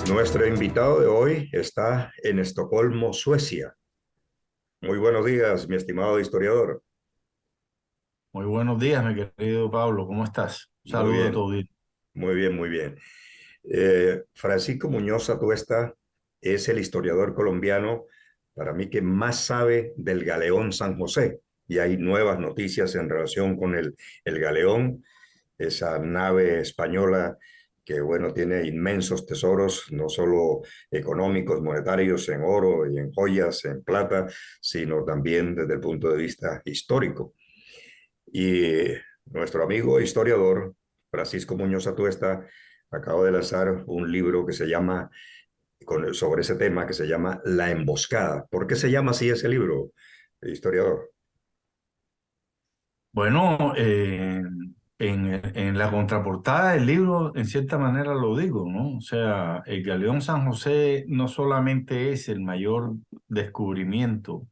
Nuestro invitado de hoy está en Estocolmo, Suecia. Muy buenos días, mi estimado historiador. Muy buenos días, mi querido Pablo. ¿Cómo estás? Un Muy saludo a bien, todos. muy bien, muy bien. Francisco Muñoz Atuesta es el historiador colombiano, para mí, que más sabe del galeón San José. Y hay nuevas noticias en relación con el galeón, esa nave española que, bueno, tiene inmensos tesoros, no solo económicos, monetarios, en oro y en joyas, en plata, sino también desde el punto de vista histórico. Y nuestro amigo historiador, Francisco Muñoz Atuesta, acaba de lanzar un libro que se llama, sobre ese tema, que se llama La Emboscada. ¿Por qué se llama así ese libro, historiador? Bueno, en la contraportada del libro, en cierta manera lo digo, ¿no? O sea, el Galeón San José no solamente es el mayor descubrimiento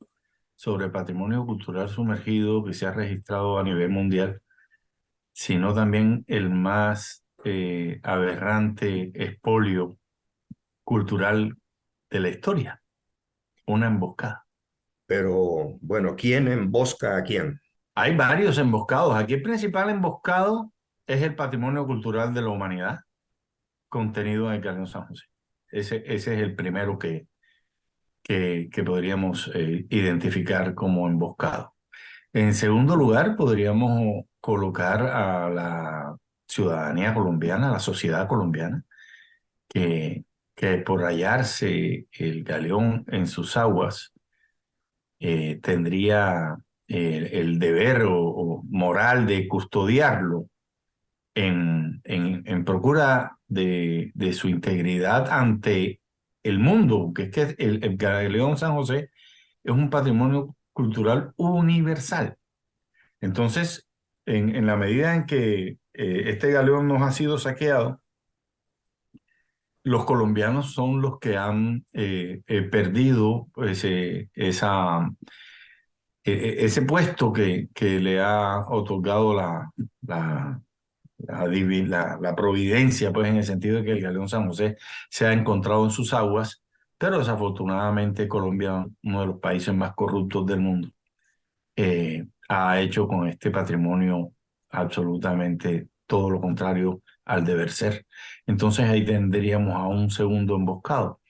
sobre patrimonio cultural sumergido que se ha registrado a nivel mundial, sino también el más aberrante expolio cultural de la historia, una emboscada. Pero bueno, ¿quién embosca a quién? Hay varios emboscados. Aquí el principal emboscado es el patrimonio cultural de la humanidad contenido en el Cañón San José. Ese es el primero que podríamos identificar como emboscado. En segundo lugar, podríamos colocar a la ciudadanía colombiana, a la sociedad colombiana, que, que por hallarse el galeón en sus aguas, tendría el deber o moral de custodiarlo en procura de su integridad ante el mundo, que es que el Galeón San José es un patrimonio cultural universal. Entonces, en la medida en que este galeón nos ha sido saqueado, los colombianos son los que han perdido pues, ese puesto que le ha otorgado la providencia, pues en el sentido de que el galeón San José se ha encontrado en sus aguas, pero desafortunadamente Colombia, uno de los países más corruptos del mundo, ha hecho con este patrimonio absolutamente todo lo contrario al deber ser. Entonces ahí tendríamos a un segundo emboscado.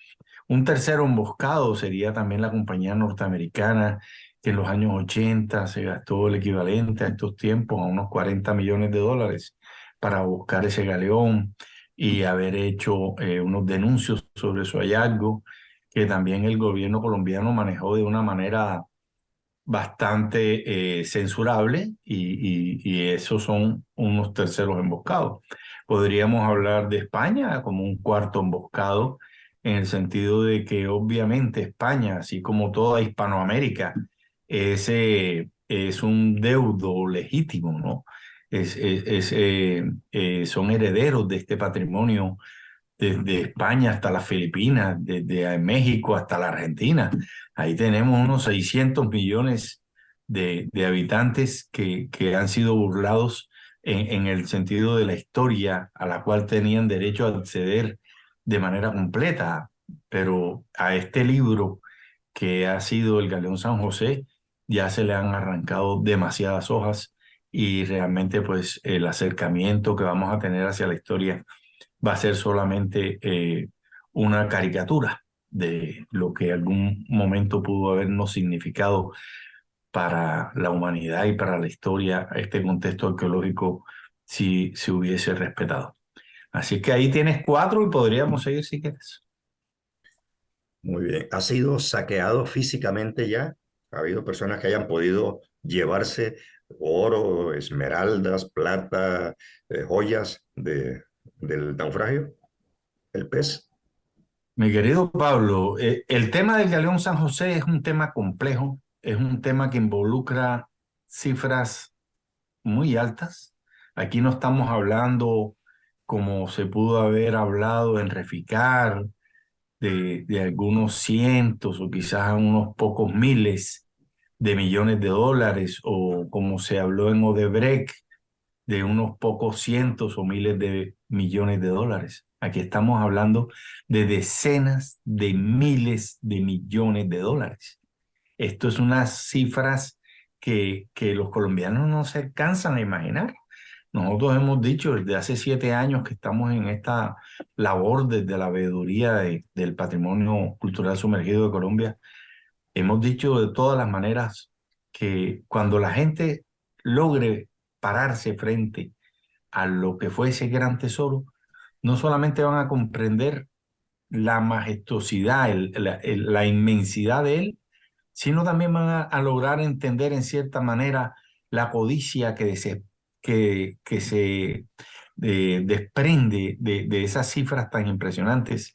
Un tercero emboscado sería también la compañía norteamericana, que en los años 80 se gastó el equivalente a estos tiempos a unos 40 millones de dólares para buscar ese galeón y haber hecho unos denuncios sobre su hallazgo, que también el gobierno colombiano manejó de una manera bastante censurable y esos son unos terceros emboscados. Podríamos hablar de España como un cuarto emboscado en el sentido de que obviamente España, así como toda Hispanoamérica, es un deudo legítimo, ¿no? Son herederos de este patrimonio desde España hasta las Filipinas, desde México hasta la Argentina. Ahí tenemos unos 600 millones de habitantes que han sido burlados en el sentido de la historia a la cual tenían derecho a acceder de manera completa. Pero a este libro que ha sido el Galeón San José ya se le han arrancado demasiadas hojas y realmente pues el acercamiento que vamos a tener hacia la historia va a ser solamente una caricatura de lo que algún momento pudo habernos significado para la humanidad y para la historia este contexto arqueológico si se hubiese respetado. Así que ahí tienes cuatro y podríamos seguir si quieres. Muy bien. ¿Ha sido saqueado físicamente ya? ¿Ha habido personas que hayan podido llevarse oro, esmeraldas, plata, joyas del naufragio? ¿El pez? Mi querido Pablo, el tema del Galeón San José es un tema complejo, es un tema que involucra cifras muy altas. Aquí no estamos hablando como se pudo haber hablado en Reficar, de algunos cientos o quizás unos pocos miles de millones de dólares, o como se habló en Odebrecht, de unos pocos cientos o miles de millones de dólares. Aquí estamos hablando de decenas de miles de millones de dólares. Esto es unas cifras que los colombianos no se alcanzan a imaginar. Nosotros hemos dicho desde hace 7 años que estamos en esta labor desde la veeduría del patrimonio cultural sumergido de Colombia. Hemos dicho de todas las maneras que cuando la gente logre pararse frente a lo que fue ese gran tesoro, no solamente van a comprender la majestuosidad, la inmensidad de él, sino también van a lograr entender en cierta manera la codicia que se desprende de esas cifras tan impresionantes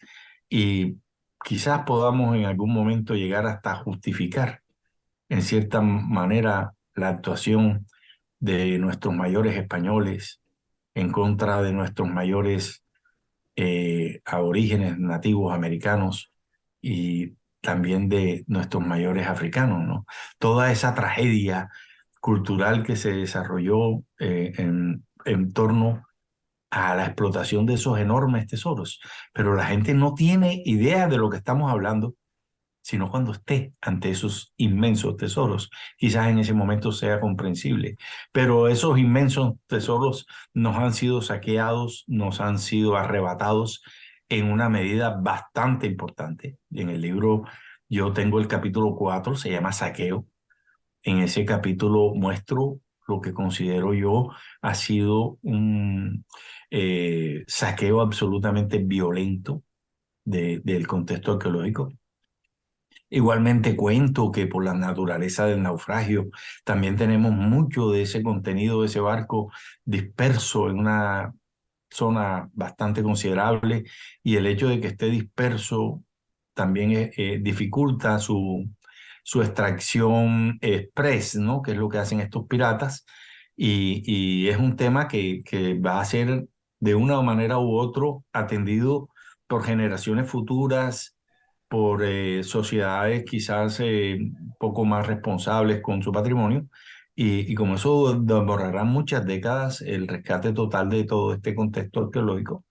y quizás podamos en algún momento llegar hasta justificar en cierta manera la actuación de nuestros mayores españoles en contra de nuestros mayores aborígenes nativos americanos y también de nuestros mayores africanos, ¿no? Toda esa tragedia cultural que se desarrolló en torno a la explotación de esos enormes tesoros. Pero la gente no tiene idea de lo que estamos hablando, sino cuando esté ante esos inmensos tesoros. Quizás en ese momento sea comprensible, pero esos inmensos tesoros nos han sido saqueados, nos han sido arrebatados en una medida bastante importante. En el libro yo tengo el capítulo 4, se llama Saqueo. En ese capítulo muestro lo que considero yo ha sido un saqueo absolutamente violento del contexto arqueológico. Igualmente cuento que por la naturaleza del naufragio también tenemos mucho de ese contenido de ese barco disperso en una zona bastante considerable y el hecho de que esté disperso también dificulta su extracción express, ¿no? Que es lo que hacen estos piratas y es un tema que va a ser de una manera u otra atendido por generaciones futuras por sociedades quizás un poco más responsables con su patrimonio y como eso demorará muchas décadas el rescate total de todo este contexto arqueológico,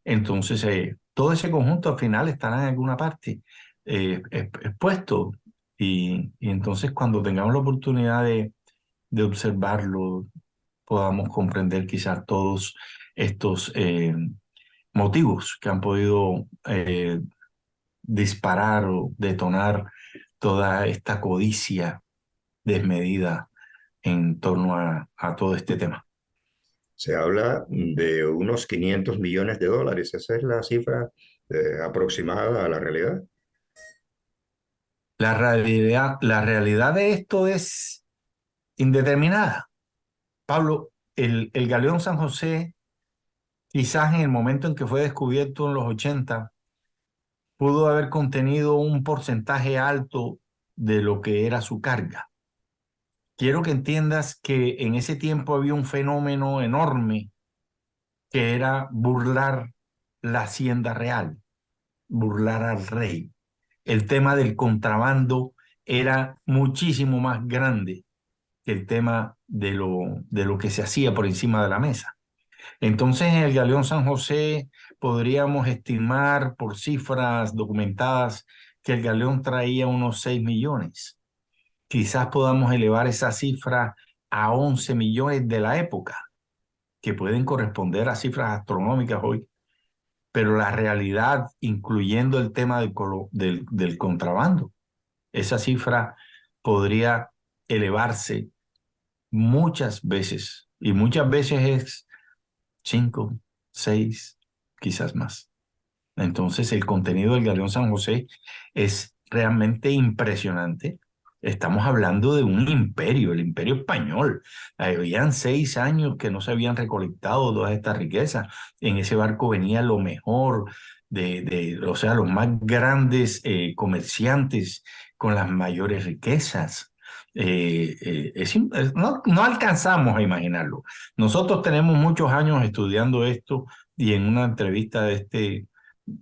entonces todo ese conjunto al final estará en alguna parte expuesto y entonces cuando tengamos la oportunidad de observarlo podamos comprender quizás todos estos motivos que han podido disparar o detonar toda esta codicia desmedida en torno a todo este tema. Se habla de unos 500 millones de dólares. Esa es la cifra aproximada a la realidad. La realidad de esto es indeterminada. Pablo, el galeón San José, quizás en el momento en que fue descubierto en los 80, pudo haber contenido un porcentaje alto de lo que era su carga. Quiero que entiendas que en ese tiempo había un fenómeno enorme que era burlar la hacienda real, burlar al rey. El tema del contrabando era muchísimo más grande que el tema de lo que se hacía por encima de la mesa. Entonces, en el galeón San José podríamos estimar por cifras documentadas que el galeón traía unos 6 millones. Quizás podamos elevar esa cifra a 11 millones de la época, que pueden corresponder a cifras astronómicas hoy, pero la realidad, incluyendo el tema del contrabando, esa cifra podría elevarse muchas veces, y muchas veces es 5, 6, quizás más. Entonces, el contenido del Galeón San José es realmente impresionante. Estamos hablando de un imperio, el imperio español. Habían 6 años que no se habían recolectado todas estas riquezas. En ese barco venía lo mejor o sea, los más grandes comerciantes con las mayores riquezas. No alcanzamos a imaginarlo. Nosotros tenemos muchos años estudiando esto y en una entrevista de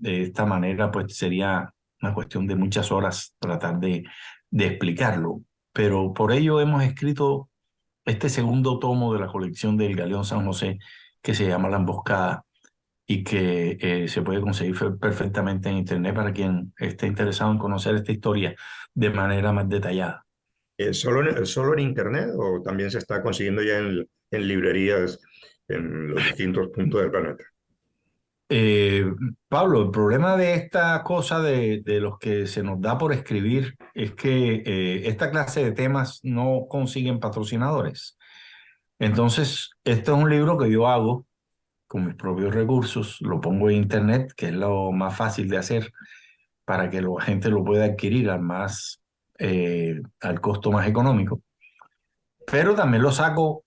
esta manera, pues sería una cuestión de muchas horas tratar de explicarlo. Pero por ello hemos escrito este segundo tomo de la colección del Galeón San José, que se llama La Emboscada, y que se puede conseguir perfectamente en internet para quien esté interesado en conocer esta historia de manera más detallada. ¿Solo en internet o también se está consiguiendo ya en librerías en los distintos puntos del planeta? Eh, Pablo, el problema de esta cosa de los que se nos da por escribir es que esta clase de temas no consiguen patrocinadores. Entonces, este es un libro que yo hago con mis propios recursos, lo pongo en internet, que es lo más fácil de hacer para que la gente lo pueda adquirir al costo más económico. Pero también lo saco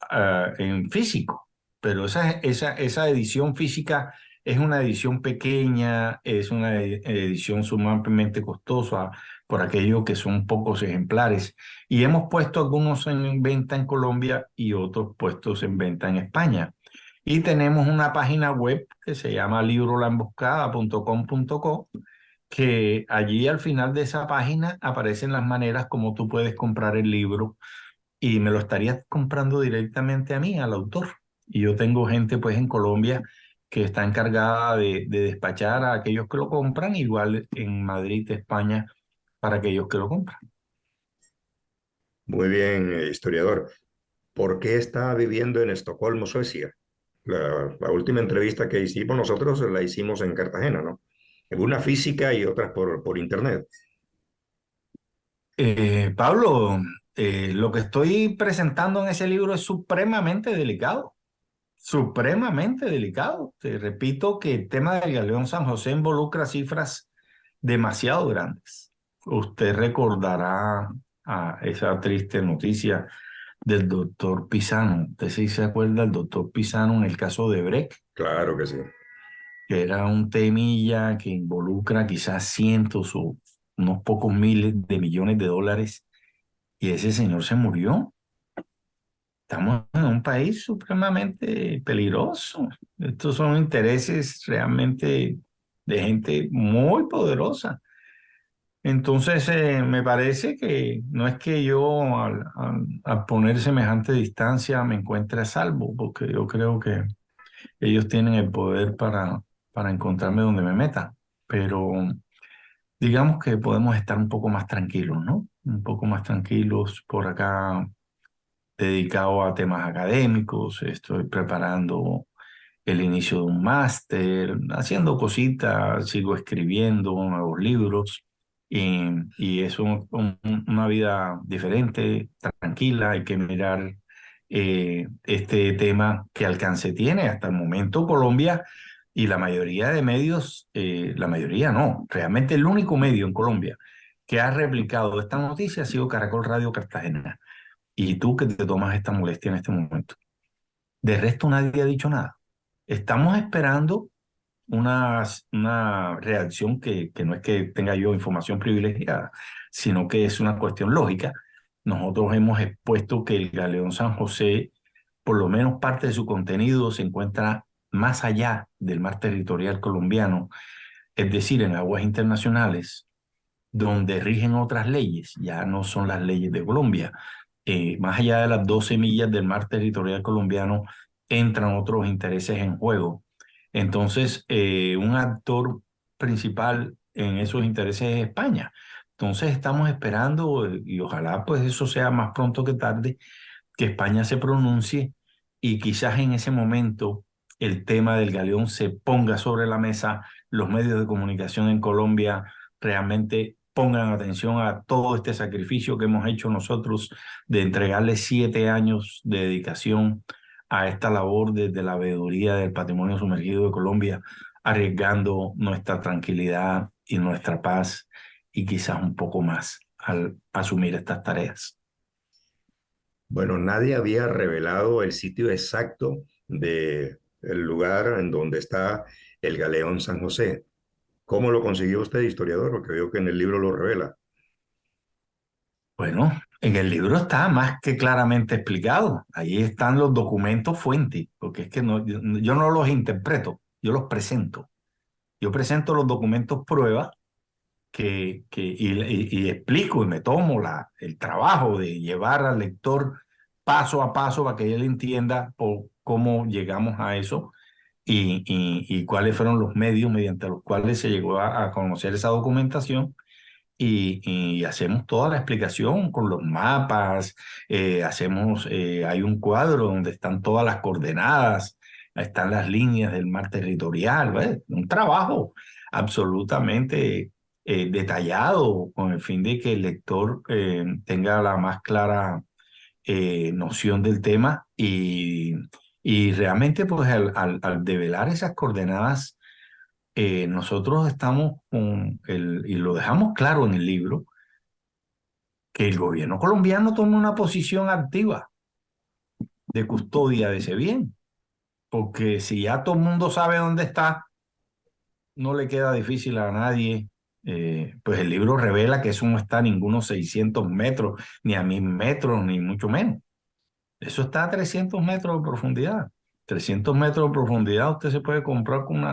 en físico. Pero esa edición física es una edición pequeña, es una edición sumamente costosa por aquello que son pocos ejemplares. Y hemos puesto algunos en venta en Colombia y otros puestos en venta en España. Y tenemos una página web que se llama librolamboscada.com.co, que allí al final de esa página aparecen las maneras como tú puedes comprar el libro y me lo estarías comprando directamente a mí, al autor. Y yo tengo gente pues en Colombia que está encargada de despachar a aquellos que lo compran, igual en Madrid, España, para aquellos que lo compran. Muy bien, historiador. ¿Por qué está viviendo en Estocolmo, Suecia? La última entrevista que hicimos nosotros la hicimos en Cartagena, ¿no? Una física y otras por internet. Pablo, lo que estoy presentando en ese libro es supremamente delicado. Te repito que el tema del Galeón San José involucra cifras demasiado grandes. Usted recordará esa triste noticia del doctor Pisano. Usted sí se acuerda del doctor Pisano en el caso de Brecht, Claro que sí. que era un temilla que involucra quizás cientos o unos pocos miles de millones de dólares, y ese señor se murió. Estamos en un país supremamente peligroso. Estos son intereses realmente de gente muy poderosa. Entonces, me parece que no es que yo al poner semejante distancia me encuentre a salvo, porque yo creo que ellos tienen el poder para encontrarme donde me meta. Pero digamos que podemos estar un poco más tranquilos, ¿no? Un poco más tranquilos por acá, dedicado a temas académicos. Estoy preparando el inicio de un máster, haciendo cositas, sigo escribiendo nuevos libros y es una vida diferente, tranquila. Hay que mirar este tema que alcance tiene. Hasta el momento Colombia y la mayoría de medios, la mayoría no, realmente el único medio en Colombia que ha replicado esta noticia ha sido Caracol Radio Cartagena. Y tú que te tomas esta molestia en este momento. De resto nadie ha dicho nada. Estamos esperando una reacción que no es que tenga yo información privilegiada, sino que es una cuestión lógica. Nosotros hemos expuesto que el Galeón San José, por lo menos parte de su contenido, se encuentra más allá del mar territorial colombiano, es decir, en aguas internacionales, donde rigen otras leyes, ya no son las leyes de Colombia. Más allá de las 12 millas del mar territorial colombiano, entran otros intereses en juego. Entonces, un actor principal en esos intereses es España. Entonces, estamos esperando, y ojalá pues eso sea más pronto que tarde, que España se pronuncie y quizás en ese momento el tema del galeón se ponga sobre la mesa, los medios de comunicación en Colombia realmente pongan atención a todo este sacrificio que hemos hecho nosotros de entregarle 7 años de dedicación a esta labor desde la veeduría del patrimonio sumergido de Colombia, arriesgando nuestra tranquilidad y nuestra paz y quizás un poco más al asumir estas tareas. Bueno, nadie había revelado el sitio exacto del lugar en donde está el Galeón San José. ¿Cómo lo consiguió usted, historiador? Porque veo que en el libro lo revela. Bueno, en el libro está más que claramente explicado. Ahí están los documentos fuentes, porque es que no, yo no los interpreto, yo los presento. Yo presento los documentos prueba y explico y me tomo el trabajo de llevar al lector paso a paso para que él entienda por cómo llegamos a eso y cuáles fueron los medios mediante los cuales se llegó a conocer esa documentación. Y hacemos toda la explicación con los mapas, hay un cuadro donde están todas las coordenadas, están las líneas del mar territorial, ¿ves? Un trabajo absolutamente detallado con el fin de que el lector tenga la más clara noción del tema y realmente pues al develar esas coordenadas nosotros estamos y lo dejamos claro en el libro, que el gobierno colombiano toma una posición activa de custodia de ese bien, porque si ya todo el mundo sabe dónde está, no le queda difícil a nadie. Pues el libro revela que eso no está a ningunos 600 metros, ni a 1000 metros, ni mucho menos. Eso está a 300 metros de profundidad. 300 metros de profundidad usted se puede comprar con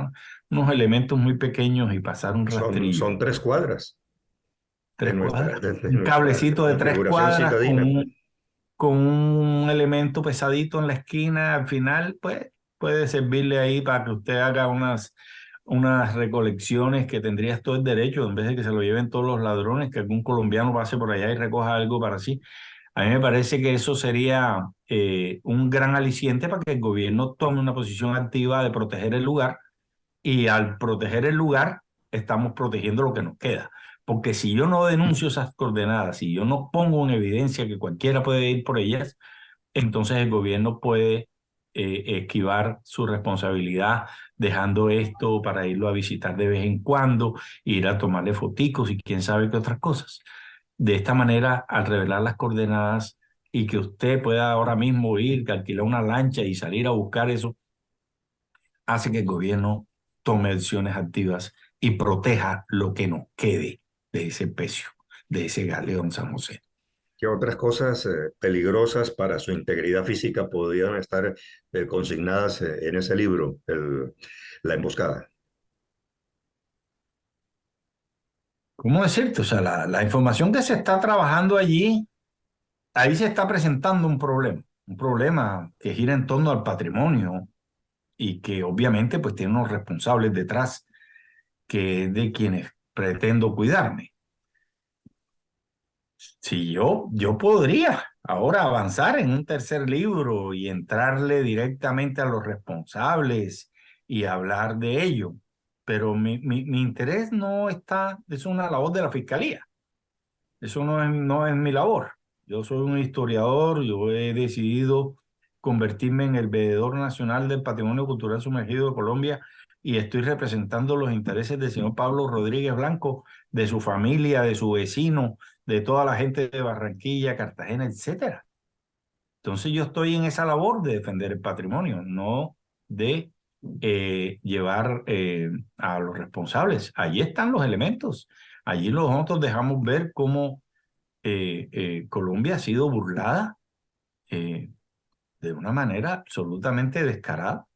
unos elementos muy pequeños y pasar un rastrillo. Son 3 cuadras Tres cuadras. de Un nuestra cablecito de tres configuración cuadras citadina. con un elemento pesadito en la esquina. Al final, pues, puede servirle ahí para que usted haga unas recolecciones que tendrías todo el derecho, en vez de que se lo lleven todos los ladrones, que algún colombiano pase por allá y recoja algo para sí. A mí me parece que eso sería un gran aliciente para que el gobierno tome una posición activa de proteger el lugar y al proteger el lugar, estamos protegiendo lo que nos queda. Porque si yo no denuncio esas coordenadas, si yo no pongo en evidencia que cualquiera puede ir por ellas, entonces el gobierno puede esquivar su responsabilidad dejando esto para irlo a visitar de vez en cuando, ir a tomarle foticos y quién sabe qué otras cosas. De esta manera, al revelar las coordenadas y que usted pueda ahora mismo ir, que alquilar una lancha y salir a buscar eso, hace que el gobierno tome acciones activas y proteja lo que nos quede de ese pecio, de ese galeón San José. ¿Qué otras cosas peligrosas para su integridad física podrían estar consignadas en ese libro, la emboscada? ¿Cómo decirte? O sea, la información que se está trabajando allí, ahí se está presentando un problema que gira en torno al patrimonio y que obviamente pues tiene unos responsables detrás que es de quienes pretendo cuidarme. Si yo podría ahora avanzar en un tercer libro y entrarle directamente a los responsables y hablar de ello, pero mi interés no está, es una labor de la fiscalía, eso no es mi labor. Yo soy un historiador, yo he decidido convertirme en el veedor nacional del patrimonio cultural sumergido de Colombia y estoy representando los intereses del señor Pablo Rodríguez Blanco, de su familia, de su vecino, de toda la gente de Barranquilla, Cartagena, etcétera. Entonces yo estoy en esa labor de defender el patrimonio, no de llevar a los responsables. Allí están los elementos. Allí nosotros dejamos ver cómo Colombia ha sido burlada eh, de una manera absolutamente descarada.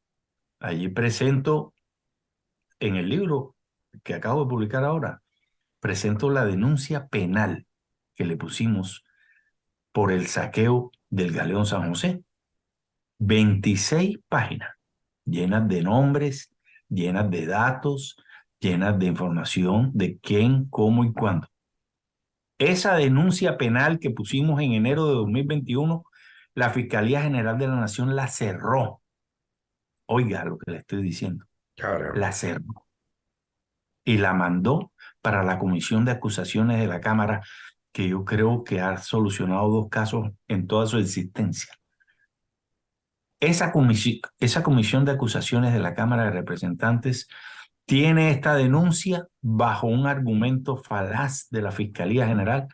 Allí presento en el libro que acabo de publicar ahora, presento la denuncia penal que le pusimos por el saqueo del Galeón San José. 26 páginas llenas de nombres, llenas de datos, llenas de información de quién, cómo y cuándo. Esa denuncia penal que pusimos en enero de 2021, la Fiscalía General de la Nación la cerró. Oiga lo que le estoy diciendo. Caramba. La cerró y la mandó para la Comisión de Acusaciones de la Cámara, que yo creo que ha solucionado 2 casos en toda su existencia. Esa comisión de acusaciones de la Cámara de Representantes tiene esta denuncia bajo un argumento falaz de la Fiscalía General,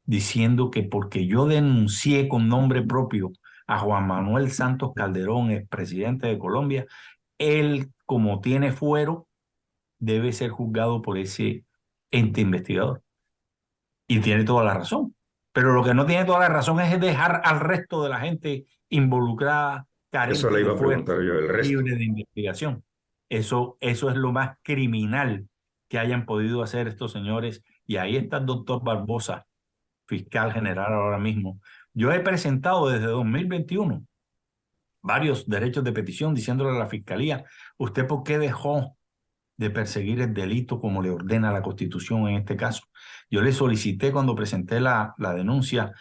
diciendo que porque yo denuncié con nombre propio a Juan Manuel Santos Calderón, expresidente de Colombia, él, como tiene fuero, debe ser juzgado por ese ente investigador. Y tiene toda la razón. Pero lo que no tiene toda la razón es dejar al resto de la gente involucrada, Eso carente le de iba a fuero, preguntar yo, el resto. libre de investigación. Eso es lo más criminal que hayan podido hacer estos señores. Y ahí está el doctor Barbosa, fiscal general ahora mismo, Yo he presentado desde 2021 varios derechos de petición diciéndole a la Fiscalía, ¿usted por qué dejó de perseguir el delito como le ordena la Constitución en este caso? Yo le solicité cuando presenté la denuncia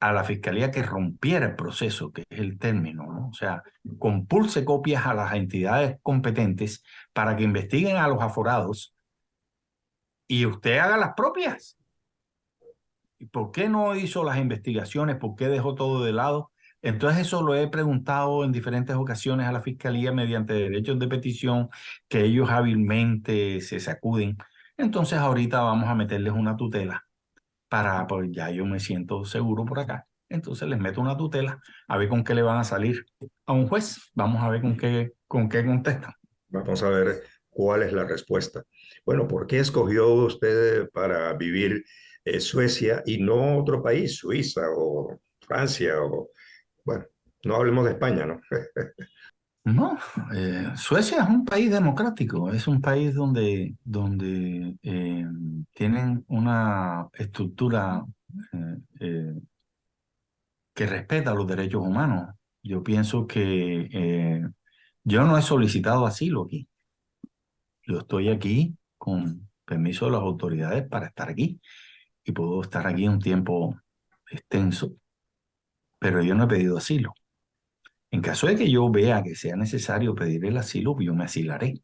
a la Fiscalía que rompiera el proceso, que es el término, ¿no? O sea, compulse copias a las entidades competentes para que investiguen a los aforados y usted haga las propias. ¿Por qué no hizo las investigaciones? ¿Por qué dejó todo de lado? Entonces eso lo he preguntado en diferentes ocasiones a la Fiscalía mediante derechos de petición que ellos hábilmente se sacuden. Entonces ahorita vamos a meterles una tutela pues ya yo me siento seguro por acá. Entonces les meto una tutela a ver con qué le van a salir a un juez. Vamos a ver con qué contestan. Vamos a ver cuál es la respuesta. Bueno, ¿por qué escogió usted para vivir Suecia y no otro país, Suiza o Francia o, bueno, no hablemos de España, ¿no? No, Suecia es un país democrático, es un país donde tienen una estructura eh, eh, que respeta los derechos humanos. Yo pienso que yo no he solicitado asilo aquí. Yo estoy aquí con permiso de las autoridades para estar aquí y puedo estar aquí un tiempo extenso, pero yo no he pedido asilo. En caso de que yo vea que sea necesario pedir el asilo, yo me asilaré.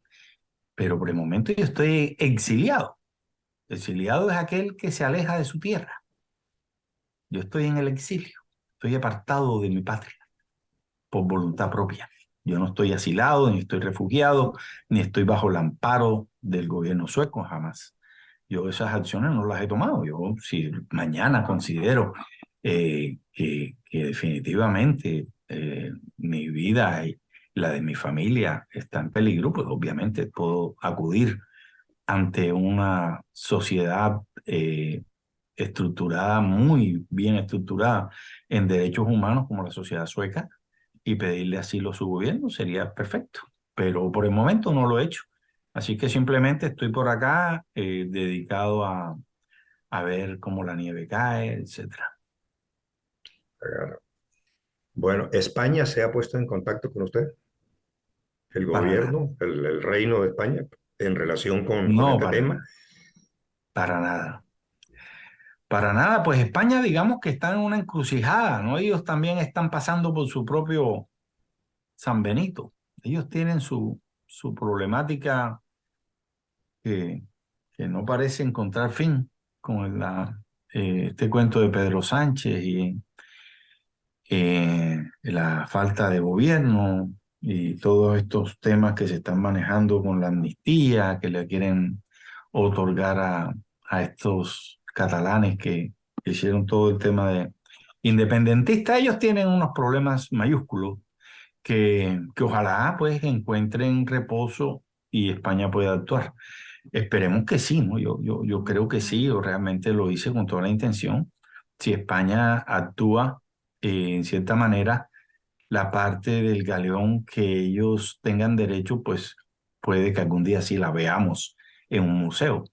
Pero por el momento yo estoy exiliado. Exiliado es aquel que se aleja de su tierra. Yo estoy en el exilio. Estoy apartado de mi patria por voluntad propia. Yo no estoy asilado, ni estoy refugiado, ni estoy bajo el amparo del gobierno sueco, jamás. Yo esas acciones no las he tomado. Yo, si mañana considero que definitivamente mi vida y la de mi familia está en peligro, pues obviamente puedo acudir ante una sociedad estructurada, muy bien estructurada en derechos humanos como la sociedad sueca y pedirle asilo a su gobierno sería perfecto. Pero por el momento no lo he hecho. Así que simplemente estoy por acá dedicado a ver cómo la nieve cae, etcétera. Bueno, ¿España se ha puesto en contacto con usted? ¿El Para nada. gobierno, el reino de España, en relación con No, este para tema? nada. Para nada. Para nada, pues España digamos que está en una encrucijada, ¿no? Ellos también están pasando por su propio San Benito. Ellos tienen su problemática que, que no parece encontrar fin con este cuento de Pedro Sánchez y la falta de gobierno y todos estos temas que se están manejando con la amnistía que le quieren otorgar a estos catalanes que hicieron todo el tema de independentista. Ellos tienen unos problemas mayúsculos que ojalá pues encuentren reposo y España pueda actuar. Esperemos que sí, ¿no? Yo creo que sí, yo realmente lo hice con toda la intención. Si España actúa en cierta manera, la parte del galeón que ellos tengan derecho, pues puede que algún día sí la veamos en un museo.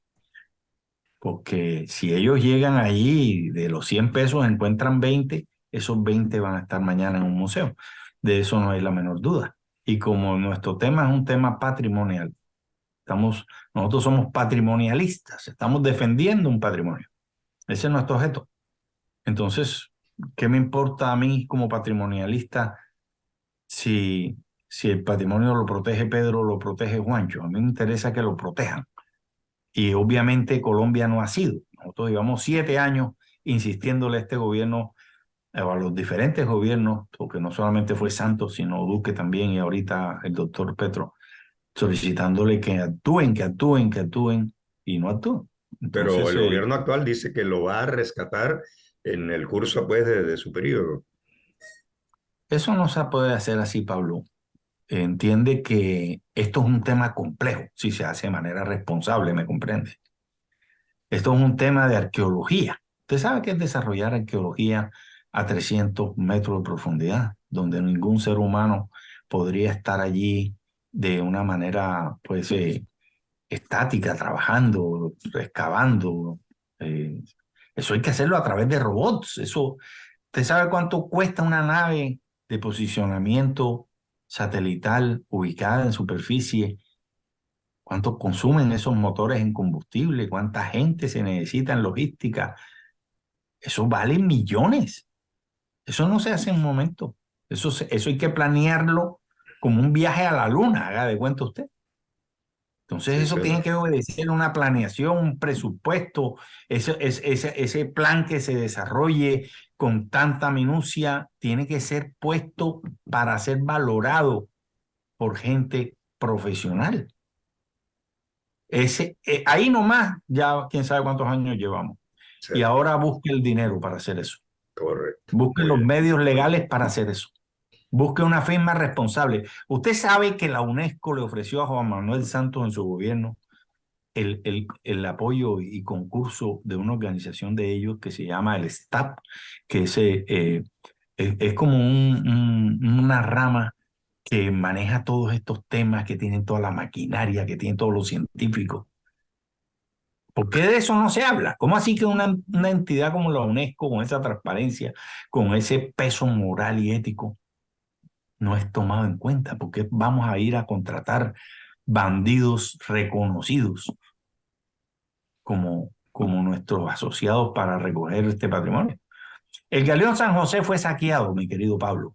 Porque si ellos llegan allí de los 100 pesos encuentran 20, esos 20 van a estar mañana en un museo. De eso no hay la menor duda. Y como nuestro tema es un tema patrimonial, nosotros somos patrimonialistas, estamos defendiendo un patrimonio. Ese es nuestro objeto. Entonces, ¿qué me importa a mí como patrimonialista si, si el patrimonio lo protege Pedro o lo protege Juancho? A mí me interesa que lo protejan. Y obviamente Colombia no ha sido. Nosotros llevamos 7 años insistiéndole a este gobierno, a los diferentes gobiernos, porque no solamente fue Santos, sino Duque también y ahorita el doctor Petro, solicitándole que actúen y no actúan. Pero Entonces, el gobierno actual dice que lo va a rescatar en el curso, pues, de su periodo. eso no se puede hacer así, Pablo. Entiende que esto es un tema complejo, si se hace de manera responsable, ¿me comprende? Esto es un tema de arqueología. Usted sabe qué es desarrollar arqueología a 300 metros de profundidad, donde ningún ser humano podría estar allí de una manera, pues, estática, trabajando, excavando. Eh, Eso hay que hacerlo a través de robots. Eso ¿Usted sabe cuánto cuesta una nave de posicionamiento satelital ubicada en superficie? ¿Cuánto consumen esos motores en combustible? ¿Cuánta gente se necesita en logística? Eso vale millones. Eso no se hace en un momento. Eso hay que planearlo como un viaje a la luna, haga de cuenta usted. Entonces Sí, eso tiene suena. que obedecer una planeación, un presupuesto, ese plan que se desarrolle con tanta minucia tiene que ser puesto para ser valorado por gente profesional. Ahí nomás ya quién sabe cuántos años llevamos. Sí, Y ahora busque el dinero para hacer eso. correcto. Busque Muy los bien. medios legales para hacer eso. Busque una firma responsable. Usted sabe que la UNESCO le ofreció a Juan Manuel Santos en su gobierno el apoyo y concurso de una organización de ellos que se llama el STAP, que es como una rama que maneja todos estos temas, que tienen toda la maquinaria, que tienen todos los científicos. ¿Por qué de eso no se habla? ¿Cómo así que una entidad como la UNESCO, con esa transparencia, con ese peso moral y ético, no es tomado en cuenta? ¿Por qué vamos a ir a contratar bandidos reconocidos como nuestros asociados para recoger este patrimonio? El galeón San José fue saqueado, mi querido Pablo.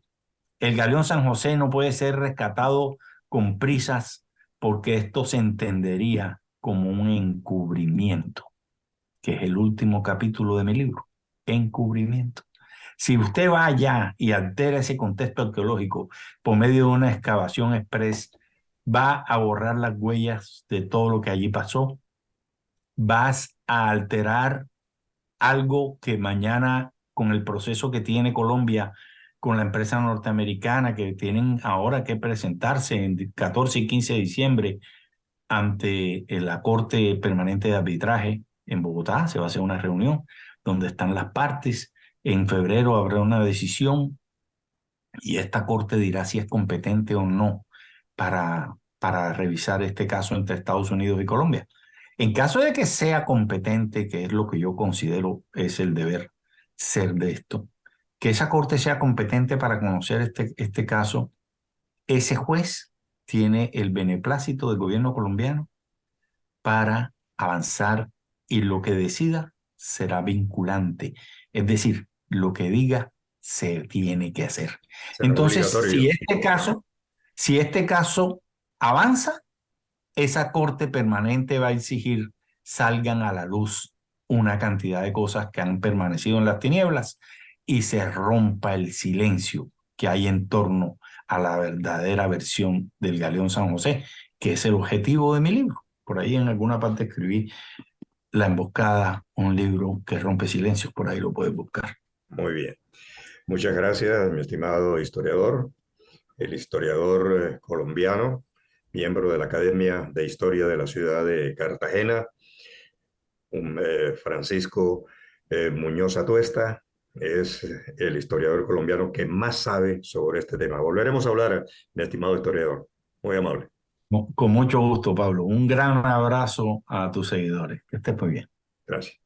El galeón San José no puede ser rescatado con prisas porque esto se entendería como un encubrimiento, que es el último capítulo de mi libro, encubrimiento. Si usted va allá y altera ese contexto arqueológico por medio de una excavación express, va a borrar las huellas de todo lo que allí pasó, vas a alterar algo que mañana, con el proceso que tiene Colombia con la empresa norteamericana, que tienen ahora que presentarse en 14 y 15 de diciembre ante la Corte Permanente de Arbitraje en Bogotá. Se va a hacer una reunión donde están las partes. En febrero habrá una decisión y esta Corte dirá si es competente o no para revisar este caso entre Estados Unidos y Colombia. En caso de que sea competente, que es lo que yo considero es el deber ser de esto, que esa Corte sea competente para conocer este caso, ese juez tiene el beneplácito del gobierno colombiano para avanzar y lo que decida será vinculante. Es decir, lo que diga se tiene que hacer. Será Entonces, obligatorio. si este caso avanza, esa corte permanente va a exigir salgan a la luz una cantidad de cosas que han permanecido en las tinieblas y se rompa el silencio que hay en torno a la verdadera versión del Galeón San José, que es el objetivo de mi libro. Por ahí en alguna parte escribí La Emboscada, un libro que rompe silencios, por ahí lo puedes buscar. Muy bien. Muchas gracias, mi estimado historiador, el historiador colombiano, miembro de la Academia de Historia de la ciudad de Cartagena, Francisco Muñoz Atuesta, es el historiador colombiano que más sabe sobre este tema. Volveremos a hablar, mi estimado historiador. Muy amable. Con mucho gusto, Pablo. Un gran abrazo a tus seguidores. Que estés muy bien. Gracias.